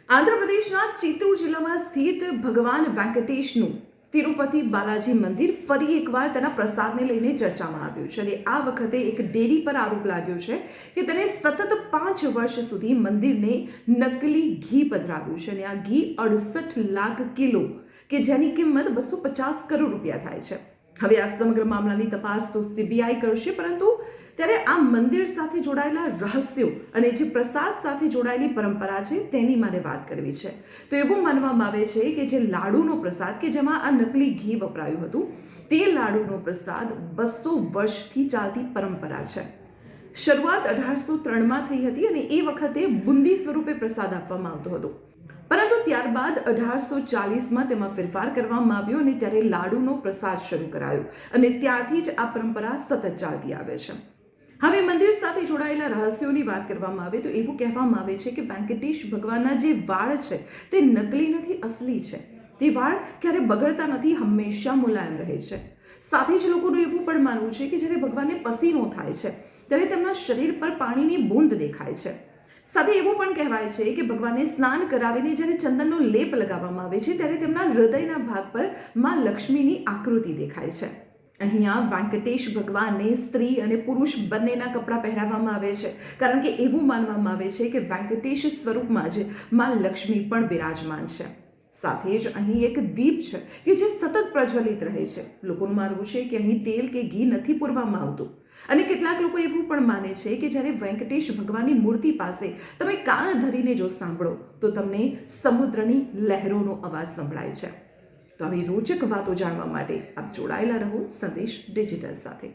આંધ્રપ્રદેશના ચિત્તૂર જિલ્લામાં સ્થિત ભગવાન વેંકટેશનું તિરુપતિ બાલાજી મંદિર ફરી એકવાર તેના પ્રસાદને લઈને ચર્ચામાં આવ્યું છે અને આ વખતે એક ડેરી પર આરોપ લાગ્યો છે કે તેને સતત 5 વર્ષ સુધી મંદિરને નકલી ઘી પધરાવ્યું છે અને આ ઘી 68 લાખ કિલો કે જેની કિંમત 250 કરોડ રૂપિયા થાય છે। હવે આ સમગ્ર મામલાની તપાસ તો સીબીઆઈ કરશે, પરંતુ ત્યારે આ મંદિર સાથે જોડાયેલા રહસ્યો અને જે પ્રસાદ સાથે જોડાયેલી પરંપરા છે તેની મારે વાત કરવી છે। તો એવું માનવામાં આવે છે કે જે લાડુનો પ્રસાદ કે જેમાં આ નકલી ઘી વપરાયું હતું તે લાડુનો પ્રસાદ 200 વર્ષથી ચાલતી પરંપરા છે। શરૂઆત 1803માં થઈ હતી અને એ વખતે બુંદી સ્વરૂપે પ્રસાદ આપવામાં આવતો હતો, પરંતુ ત્યારબાદ 1840માં તેમાં ફેરફાર કરવામાં આવ્યો અને ત્યારે લાડુનો પ્રસાદ શરૂ કરાયો અને ત્યારથી જ આ પરંપરા સતત ચાલતી આવે છે। હવે મંદિર સાથે જોડાયેલા રહસ્યોની વાત કરવામાં આવે તો એવું કહેવામાં આવે છે કે વેંકટેશ ભગવાનના જે વાળ છે તે નકલી નથી, અસલી છે। તે વાળ ક્યારે બગડતા નથી, હંમેશા મુલાયમ રહે છે। સાથે જ લોકોનું એવું પણ માનવું છે કે જ્યારે ભગવાનને પસીનો થાય છે ત્યારે તેમના શરીર પર પાણીની બૂંદ દેખાય છે। સાથે એવું પણ કહેવાય છે કે ભગવાનને સ્નાન કરાવીને જ્યારે ચંદનનો લેપ લગાવવામાં આવે છે ત્યારે તેમના હૃદયના ભાગ પર માં લક્ષ્મીની આકૃતિ દેખાય છે। અહીંયા વેંકટેશ ભગવાનને સ્ત્રી અને પુરુષ બંનેના કપડાં પહેરાવવામાં આવે છે, કારણ કે એવું માનવામાં આવે છે કે વેંકટેશ સ્વરૂપમાં જ માં લક્ષ્મી પણ બિરાજમાન છે। સાથે જ અહીં એક દીપ છે કે જે સતત પ્રજ્વલિત રહે છે। લોકોનું માનવું છે કે અહીં તેલ કે ઘી નથી પૂરવામાં આવતું અને કેટલાક લોકો એવું પણ માને છે કે જ્યારે વેંકટેશ ભગવાનની મૂર્તિ પાસે તમે કાન ધરીને જો સાંભળો તો તમને સમુદ્રની લહેરોનો અવાજ સંભળાય છે। તો આવી રોચક વાતો જાણવા માટે આપ જોડાયેલા રહો સંદેશ ડિજિટલ સાથે।